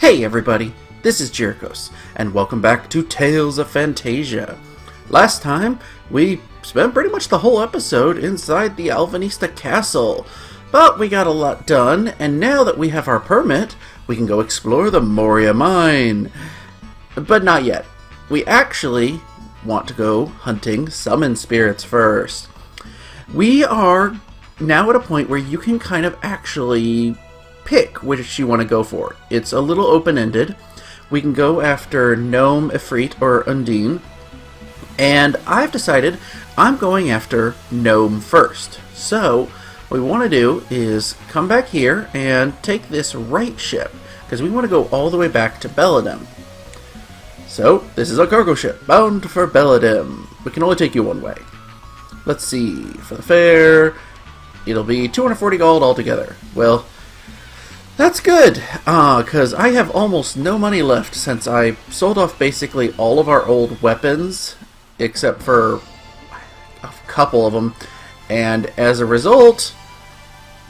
Hey everybody, this is Jerichos, and welcome back to Tales of Phantasia. Last time, we spent pretty much the whole episode inside the Alvanista Castle, but we got a lot done, and now that we have our permit, we can go explore the Moria Mine. But not yet. We actually want to go hunting summon spirits first. We are now at a point where you can kind of actually pick which you want to go for. It's a little open-ended. We can go after Gnome, Ifrit, or Undine, and I've decided I'm going after Gnome first. So what we want to do is come back here and take this right ship, because we want to go all the way back to Belladem. So this is a cargo ship bound for Belladem. We can only take you one way. Let's see, for the fare, it'll be 240 gold altogether. Well, that's good, because I have almost no money left since I sold off basically all of our old weapons, except for a couple of them, and as a result,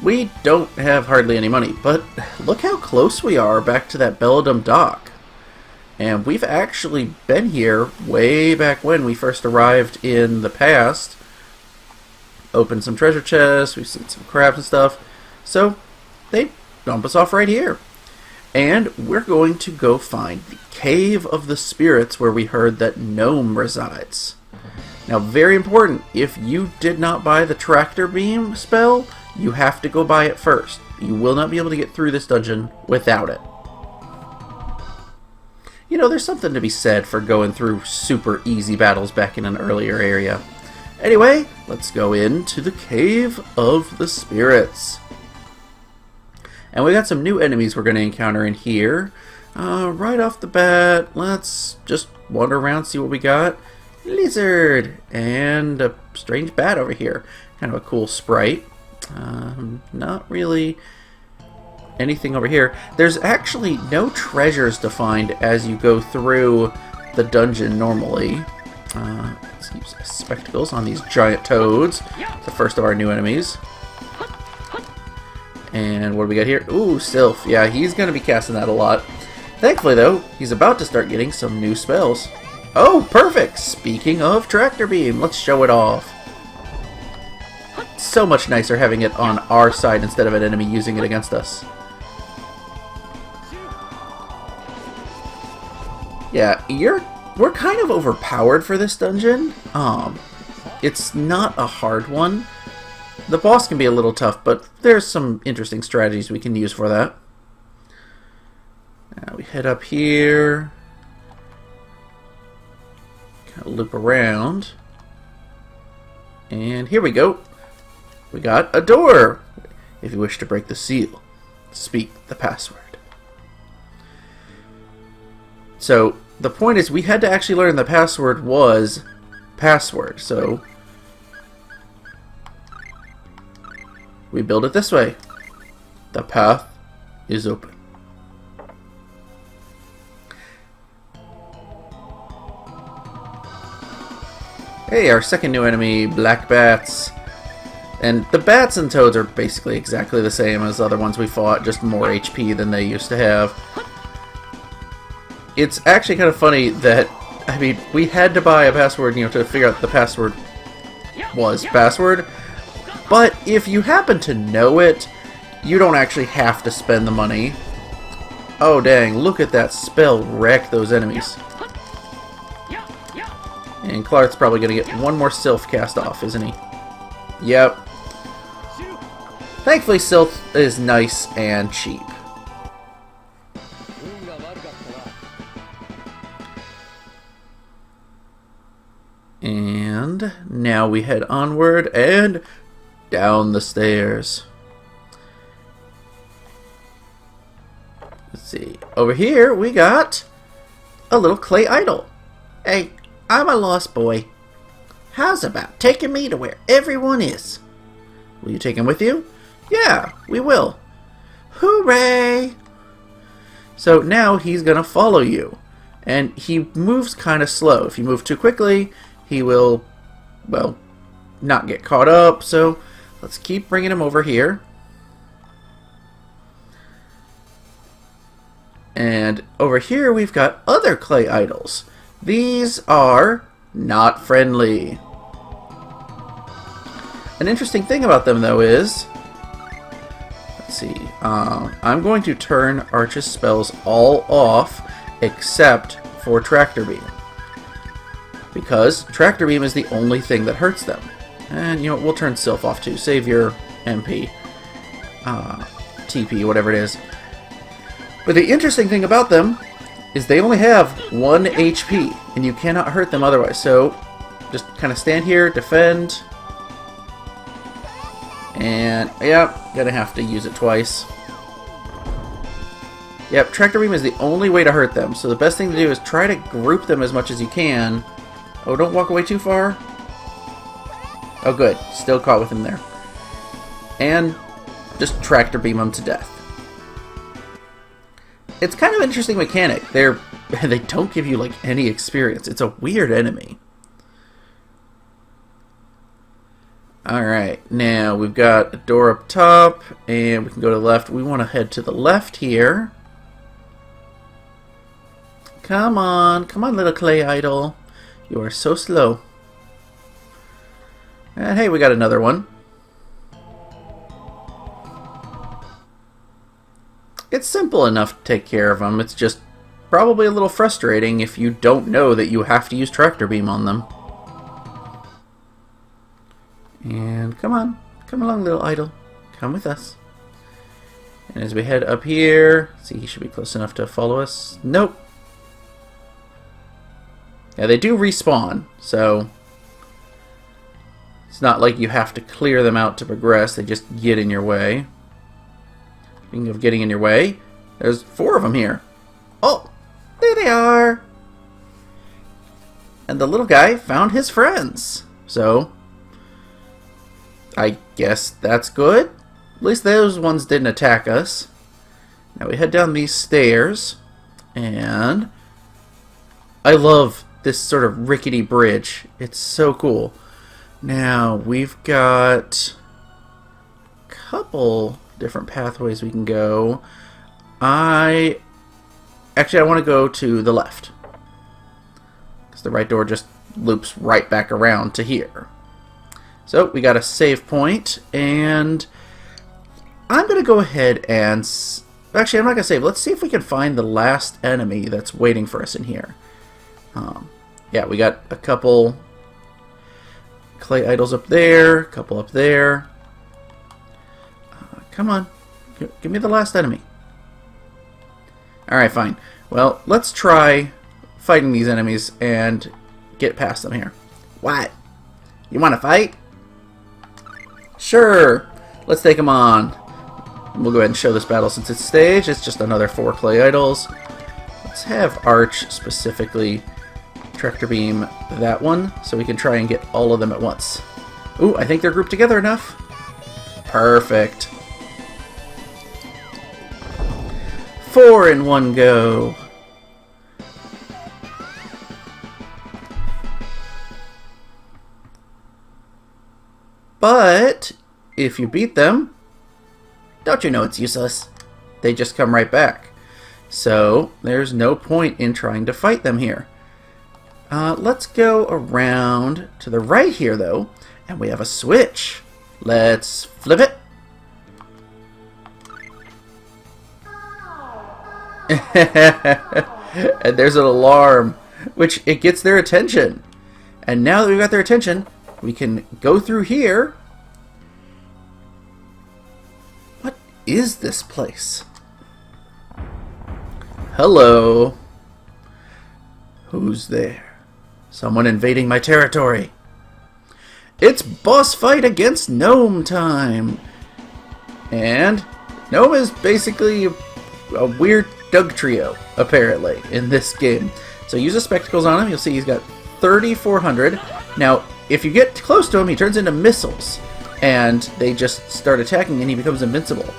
we don't have hardly any money. But look how close we are back to that Belladem dock. And we've actually been here way back when we first arrived in the past. Opened some treasure chests, we've seen some crabs and stuff, so they dump us off right here. And we're going to go find the Cave of the Spirits, where we heard that Gnome resides. Now, very important, if you did not buy the tractor beam spell, you have to go buy it first. You will not be able to get through this dungeon without it. You know, there's something to be said for going through super easy battles back in an earlier area. Anyway, let's go into the Cave of the Spirits. And we got some new enemies we're going to encounter in here. Right off the bat, let's just wander around, see what we got. Lizard! And a strange bat over here. Kind of a cool sprite. Not really anything over here. There's actually no treasures to find as you go through the dungeon normally. Let's use spectacles on these giant toads. The first of our new enemies. And what do we got here? Ooh, Sylph. Yeah, he's going to be casting that a lot. Thankfully, though, he's about to start getting some new spells. Oh, perfect! Speaking of Tractor Beam, let's show it off. So much nicer having it on our side instead of an enemy using it against us. Yeah, we're kind of overpowered for this dungeon. It's not a hard one. The boss can be a little tough, but there's some interesting strategies we can use for that. Now we head up here. Kind of loop around. And here we go. We got a door. If you wish to break the seal, speak the password. So the point is we had to actually learn the password was password. So we build it this way. The path is open. Hey, our second new enemy, black bats. And the bats and toads are basically exactly the same as the other ones we fought, just more HP than they used to have. It's actually kind of funny that, I mean, we had to buy a password, to figure out the password was password. But if you happen to know it, you don't actually have to spend the money. Oh dang, look at that spell wreck those enemies. And Clark's probably going to get one more Sylph cast off, isn't he? Yep. Thankfully, Sylph is nice and cheap. And now we head onward and down the stairs. Let's see. Over here we got a little clay idol. Hey, I'm a lost boy. How's about taking me to where everyone is? Will you take him with you? Yeah, we will. Hooray! So now he's gonna follow you. And he moves kind of slow. If you move too quickly, he will, well, not get caught up. So let's keep bringing him over here. And over here we've got other clay idols. These are not friendly. An interesting thing about them, though, is... Let's see. I'm going to turn Arch's spells all off except for Tractor Beam. Because Tractor Beam is the only thing that hurts them. And, you know, we'll turn Sylph off too. Save your MP. TP, whatever it is. But the interesting thing about them is they only have 1 HP, and you cannot hurt them otherwise. So, just kind of stand here, defend, and, yep, gonna have to use it twice. Yep, Tractor Beam is the only way to hurt them, so the best thing to do is try to group them as much as you can. Oh, don't walk away too far. Oh, good. Still caught with him there. And just Tractor Beam them to death. It's kind of an interesting mechanic. They don't give you, like, any experience. It's a weird enemy. Alright, now we've got a door up top, and we can go to the left. We want to head to the left here. Come on, little clay idol. You are so slow. And hey, we got another one. It's simple enough to take care of them. It's just probably a little frustrating if you don't know that you have to use Tractor Beam on them. And come on. Come along, little idol. Come with us. And as we head up here... See, he should be close enough to follow us. Nope. Yeah, they do respawn, so... It's not like you have to clear them out to progress. They just get in your way. Speaking of getting in your way, there's 4 of them here. Oh, there they are. And the little guy found his friends. So, I guess that's good. At least those ones didn't attack us. Now we head down these stairs. And I love this sort of rickety bridge. It's so cool. Now we've got a couple different pathways we can go. I want to go to the left, because the right door just loops right back around to here. So we got a save point, and I'm going to go ahead and... Actually, I'm not going to save. Let's see if we can find the last enemy that's waiting for us in here. Yeah, we got a couple clay idols up there, a couple up there. Come on. Give me the last enemy. Alright, fine. Well, let's try fighting these enemies and get past them here. What? You want to fight? Sure. Let's take them on. We'll go ahead and show this battle since it's staged. It's just another 4 clay idols. Let's have Arch specifically Tractor Beam that one so we can try and get all of them at once. Ooh, I think they're grouped together enough. Perfect. 4 in one go. But if you beat them, don't you know it's useless? They just come right back. So there's no point in trying to fight them here. Let's go around to the right here, though, and we have a switch. Let's flip it. And there's an alarm, which it gets their attention. And now that we've got their attention, we can go through here. What is this place? Hello. Who's there? Someone invading my territory. It's boss fight against Gnome time. And Gnome is basically a weird Doug trio, apparently, in this game. So use the spectacles on him. You'll see he's got 3,400. Now, if you get close to him, he turns into missiles. And they just start attacking and he becomes invincible.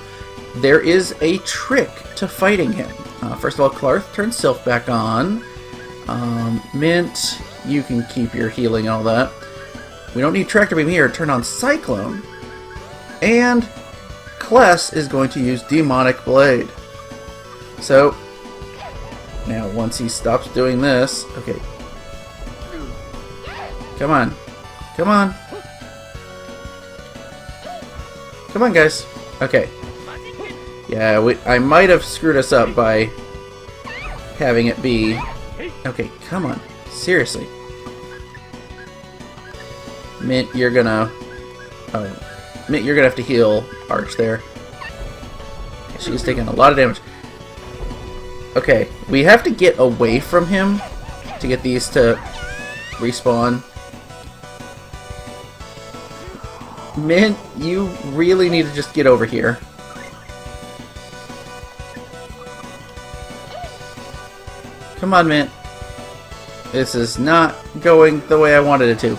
There is a trick to fighting him. First of all, Clarth turns Sylph back on. Mint, you can keep your healing and all that. We don't need Tractor Beam here. Turn on Cyclone. And Kless is going to use Demonic Blade. So, Now, once he stops doing this... Okay. Come on. Come on. Come on, guys. Okay. Yeah, I might have screwed us up by having it be... Okay, come on. Seriously. Mint, you're gonna... Mint, you're gonna have to heal Arch there. She's taking a lot of damage. Okay, we have to get away from him to get these to respawn. Mint, you really need to just get over here. Come on, Mint. This is not going the way I wanted it to.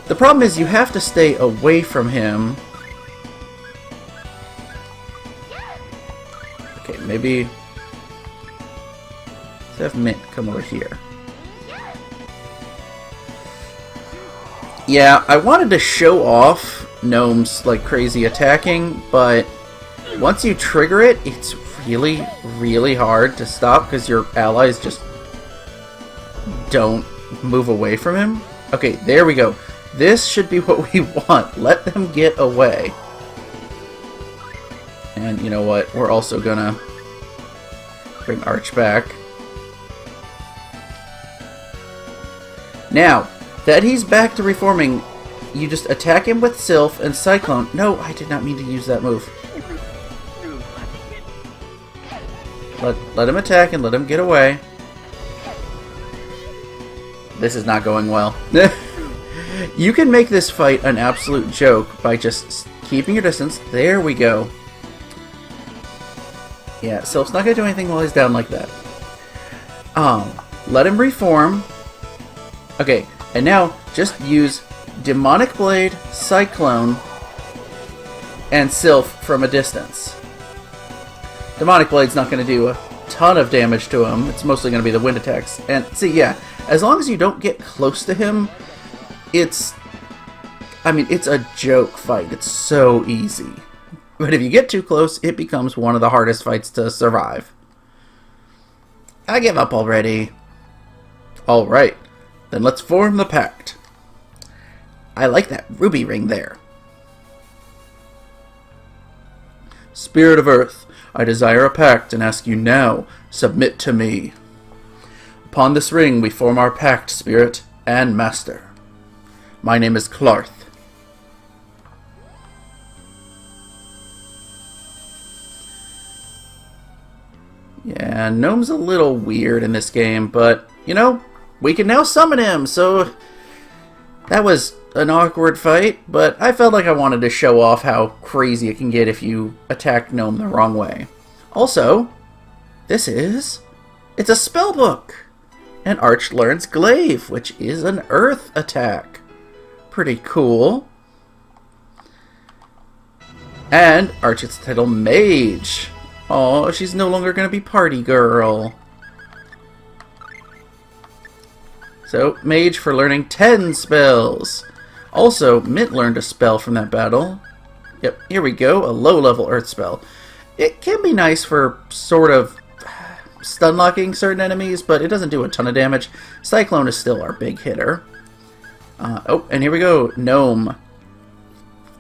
The problem is you have to stay away from him. Okay, maybe... Let's have Mint come over here. Yeah, I wanted to show off Gnome's like crazy attacking, but once you trigger it, it's really, really hard to stop because your allies just don't move away from him. Okay, there we go. This should be what we want. Let them get away. And you know what? We're also gonna bring Arch back. Now that he's back to reforming, you just attack him with Sylph and Cyclone. No, I did not mean to use that move. Let him attack and let him get away. This is not going well. You can make this fight an absolute joke by just keeping your distance. There we go. Yeah, Sylph's not going to do anything while he's down like that. Let him reform. Okay, and now just use Demonic Blade, Cyclone, and Sylph from a distance. Demonic Blade's not going to do a ton of damage to him. It's mostly going to be the wind attacks. And see, yeah, as long as you don't get close to him, it's a joke fight. It's so easy. But if you get too close, it becomes one of the hardest fights to survive. I give up already. Alright, then let's form the pact. I like that ruby ring there. Spirit of Earth, I desire a pact and ask you now, submit to me. Upon this ring we form our pact, Spirit and Master. My name is Clarth. Yeah, Gnome's a little weird in this game, but, you know, we can now summon him, so that was an awkward fight, but I felt like I wanted to show off how crazy it can get if you attack Gnome the wrong way. Also, it's a spell book, and Arch learns Glaive, which is an earth attack. Pretty cool. And Arch gets the title Mage. Oh, she's no longer going to be party girl. So, Mage for learning 10 spells. Also, Mint learned a spell from that battle. Yep, here we go, a low-level earth spell. It can be nice for sort of stun-locking certain enemies, but it doesn't do a ton of damage. Cyclone is still our big hitter. Oh, and here we go, Gnome.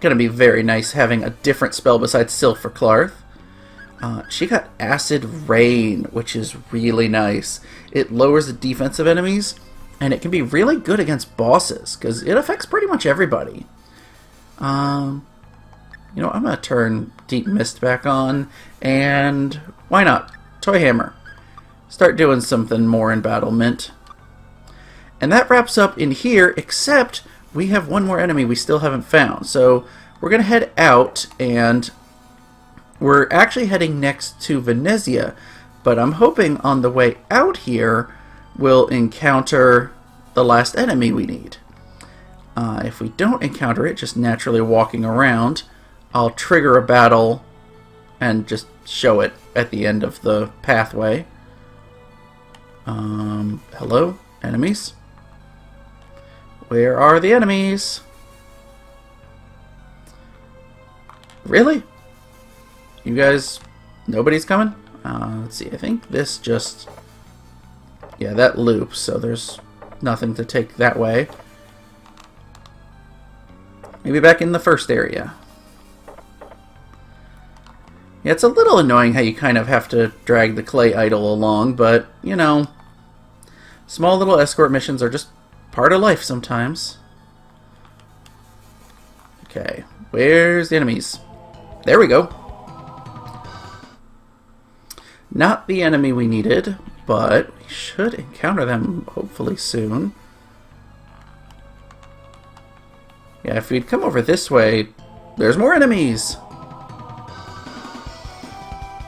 Gonna be very nice having a different spell besides Sylph for Clarth. She got Acid Rain, which is really nice. It lowers the defense of enemies, and it can be really good against bosses, because it affects pretty much everybody. You know, I'm going to turn Deep Mist back on, and why not? Toy Hammer. Start doing something more in battle, Mint. And that wraps up in here, except we have one more enemy we still haven't found. So we're going to head out, and we're actually heading next to Venezia, but I'm hoping on the way out here we'll encounter the last enemy we need. If we don't encounter it, just naturally walking around, I'll trigger a battle and just show it at the end of the pathway. Hello, enemies? Where are the enemies? Really? You guys, nobody's coming? Let's see, I think this just Yeah, that loops, so there's nothing to take that way. Maybe back in the first area. Yeah, it's a little annoying how you kind of have to drag the clay idol along, but, you know, small little escort missions are just part of life sometimes. Okay, where's the enemies? There we go. Not the enemy we needed, but we should encounter them hopefully soon. Yeah, if we'd come over this way, there's more enemies!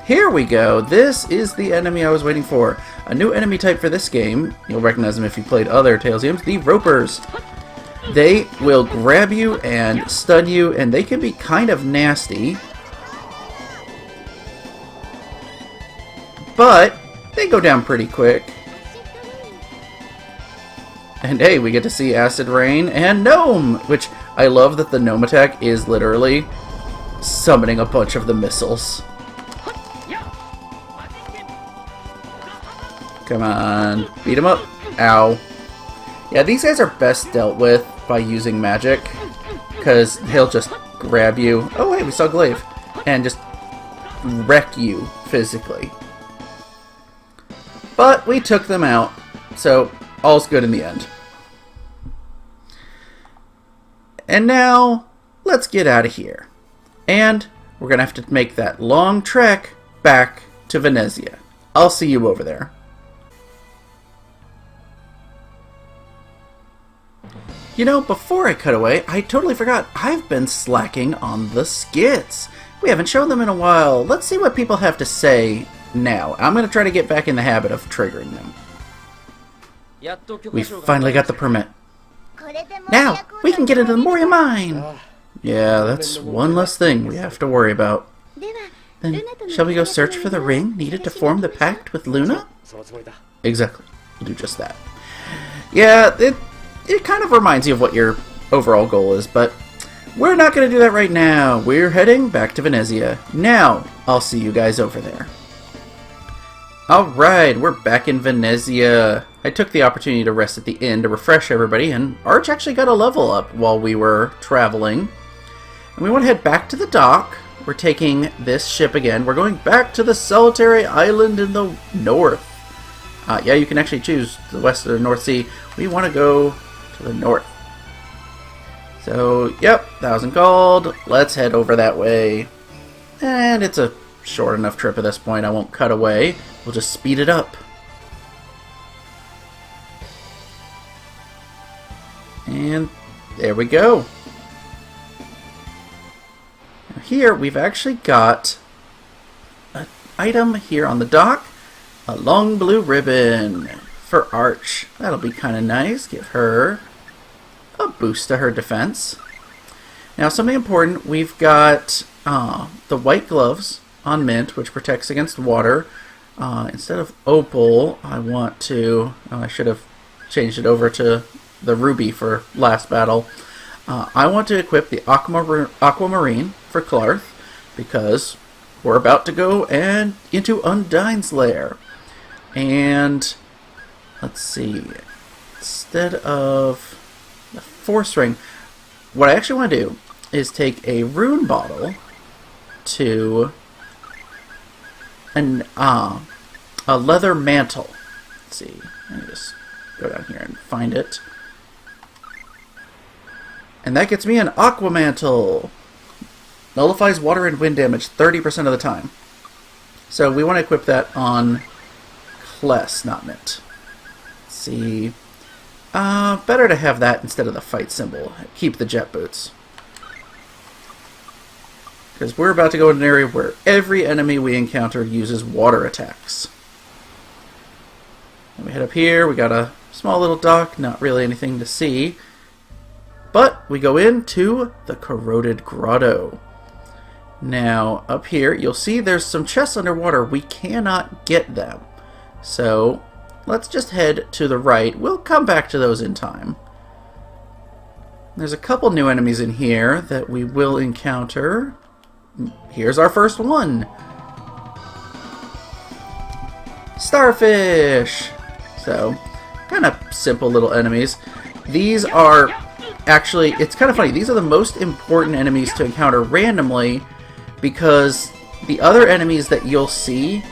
Here we go! This is the enemy I was waiting for. A new enemy type for this game. You'll recognize them if you played other Tales games. The Ropers. They will grab you and stun you, and they can be kind of nasty. But they go down pretty quick. And hey, we get to see Acid Rain and Gnome, which I love that the Gnome attack is literally summoning a bunch of the missiles. Come on, beat him up. Ow. Yeah, these guys are best dealt with by using magic, because he'll just grab you. Oh, hey, we saw Glaive. And just wreck you physically. But we took them out, so all's good in the end. And now, let's get out of here. And we're going to have to make that long trek back to Venezia. I'll see you over there. You know, before I cut away, I totally forgot I've been slacking on the skits. We haven't shown them in a while. Let's see what people have to say now. I'm going to try to get back in the habit of triggering them. We finally got the permit. Now, we can get into the Moria mine! Yeah, that's one less thing we have to worry about. Then, shall we go search for the ring needed to form the pact with Luna? Exactly. We'll do just that. Yeah, it kind of reminds you of what your overall goal is, but we're not going to do that right now. We're heading back to Venezia. Now, I'll see you guys over there. Alright, we're back in Venezia. I took the opportunity to rest at the inn to refresh everybody, and Arch actually got a level up while we were traveling. And we want to head back to the dock. We're taking this ship again. We're going back to the solitary island in the north. Yeah, you can actually choose the west or the North Sea. We want to go to the north. So, yep, 1,000 gold. Let's head over that way. And it's a short enough trip at this point. I won't cut away. We'll just speed it up. And there we go. Now here we've actually got an item here on the dock. A long blue ribbon for Arch. That'll be kind of nice. Give her a boost to her defense. Now something important. We've got the white gloves on Mint, which protects against water. Instead of opal, I want to... Oh, I should have changed it over to the ruby for last battle. I want to equip the aquamarine for Clarth, because we're about to go into Undyne's lair. And let's see, instead of the force ring, what I actually want to do is take a rune bottle to a leather mantle. Let's see, let me just go down here and find it. And that gets me an aqua mantle. Nullifies water and wind damage 30% of the time. So we want to equip that on Kless, not Mint. Let's see. Better to have that instead of the fight symbol. Keep the jet boots. Because we're about to go in an area where every enemy we encounter uses water attacks. And we head up here. We got a small little dock. Not really anything to see. But we go into the Corroded Grotto. Now, up here, you'll see there's some chests underwater. We cannot get them. So, let's just head to the right. We'll come back to those in time. There's a couple new enemies in here that we will encounter. Here's our first one. Starfish! So, kind of simple little enemies. These are actually, it's kind of funny, these are the most important enemies to encounter randomly, because the other enemies that you'll see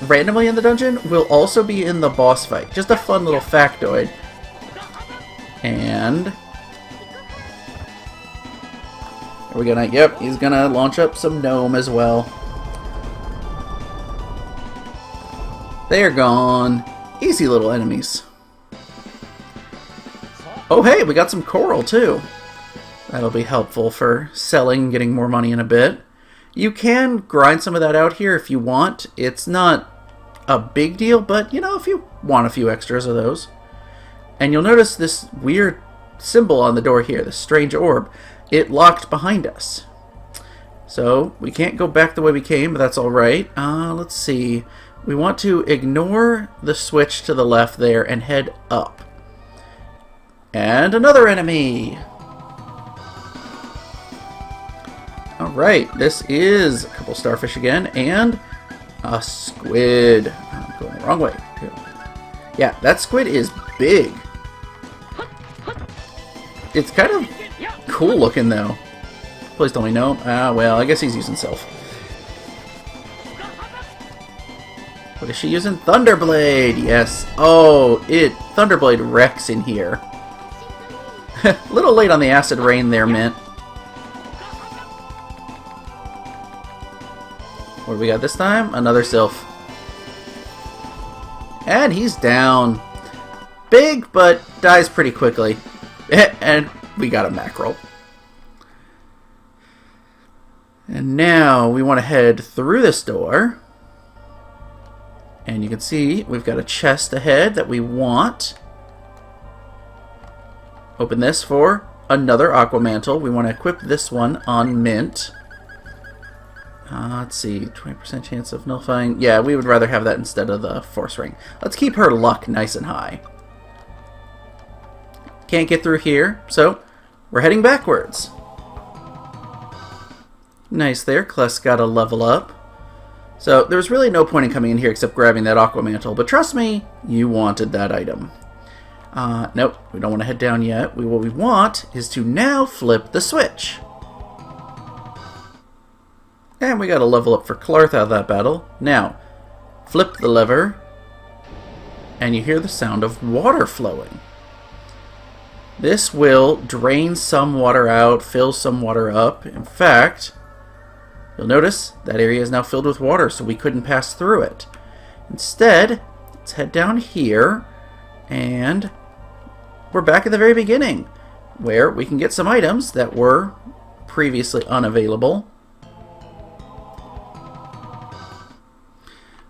randomly in the dungeon will also be in the boss fight. Just a fun little factoid. And we're gonna, yep, he's gonna launch up some Gnome as well. They're gone. Easy little enemies. Oh hey, we got some coral too. That'll be helpful for selling, getting more money in a bit. You can grind some of that out here if you want. It's not a big deal, but you know, if you want a few extras of those. And you'll notice this weird symbol on the door here, this strange orb. It locked behind us. So we can't go back the way we came, but that's alright. Let's see. We want to ignore the switch to the left there and head up. And another enemy! Alright, this is a couple starfish again, and a squid. I'm going the wrong way. Yeah, that squid is big. It's kind of cool looking though. Please tell me no. Well, I guess he's using Self. What is she using? Thunderblade! Yes. Oh, Thunderblade wrecks in here. A little late on the acid rain there, Mint. What do we got this time? Another Sylph. And he's down. Big, but dies pretty quickly. And we got a mackerel. And now we want to head through this door. And you can see we've got a chest ahead that we want. Open this for another Aqua Mantle. We want to equip this one on Mint. Let's see, 20% chance of nullifying. Yeah, we would rather have that instead of the Force Ring. Let's keep her luck nice and high. Can't get through here, so we're heading backwards. Nice there, Kless got a level up. So there's really no point in coming in here except grabbing that Aqua Mantle, but trust me, you wanted that item. Nope, we don't want to head down yet. What we want is to now flip the switch. And we got a level up for Clarth out of that battle. Now, flip the lever, and you hear the sound of water flowing. This will drain some water out, fill some water up. In fact, you'll notice that area is now filled with water, so we couldn't pass through it. Instead, let's head down here, and we're back at the very beginning, where we can get some items that were previously unavailable.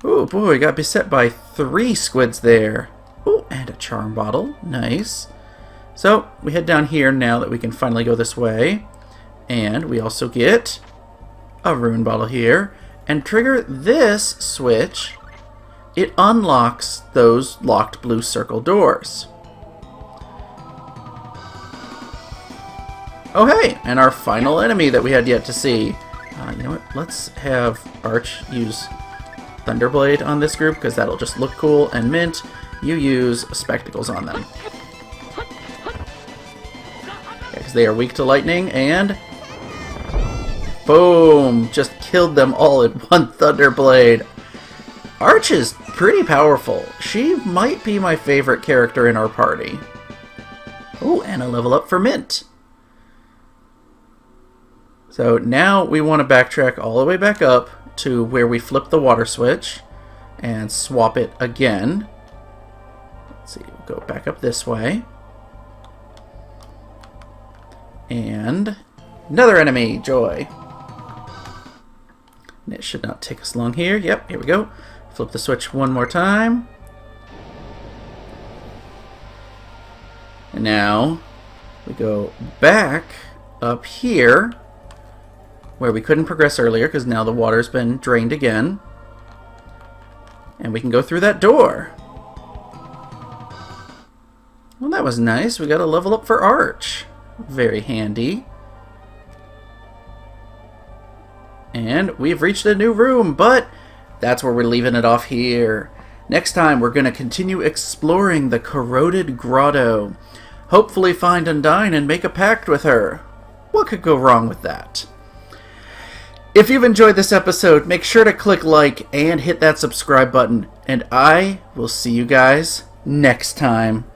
Oh boy, got beset by 3 squids there. Oh, and a charm bottle. Nice. So, we head down here now that we can finally go this way. And we also get a rune bottle here. And trigger this switch. It unlocks those locked blue circle doors. Oh hey, and our final enemy that we had yet to see. You know what, let's have Arch use Thunderblade on this group, because that'll just look cool. And Mint, you use Spectacles on them. Because they are weak to lightning, and boom! Just killed them all in one Thunderblade. Arch is pretty powerful. She might be my favorite character in our party. Oh, and a level up for Mint. So now we want to backtrack all the way back up to where we flip the water switch and swap it again. Let's see, we'll go back up this way. And another enemy, Joy. And it should not take us long here. Yep, here we go. Flip the switch one more time. And now we go back up here where we couldn't progress earlier because now the water's been drained again. And we can go through that door. Well, that was nice. We got a level up for Arch. Very handy. And we've reached a new room, but that's where we're leaving it off here. Next time, we're going to continue exploring the Corroded Grotto. Hopefully find Undyne and make a pact with her. What could go wrong with that? If you've enjoyed this episode, make sure to click like and hit that subscribe button. And I will see you guys next time.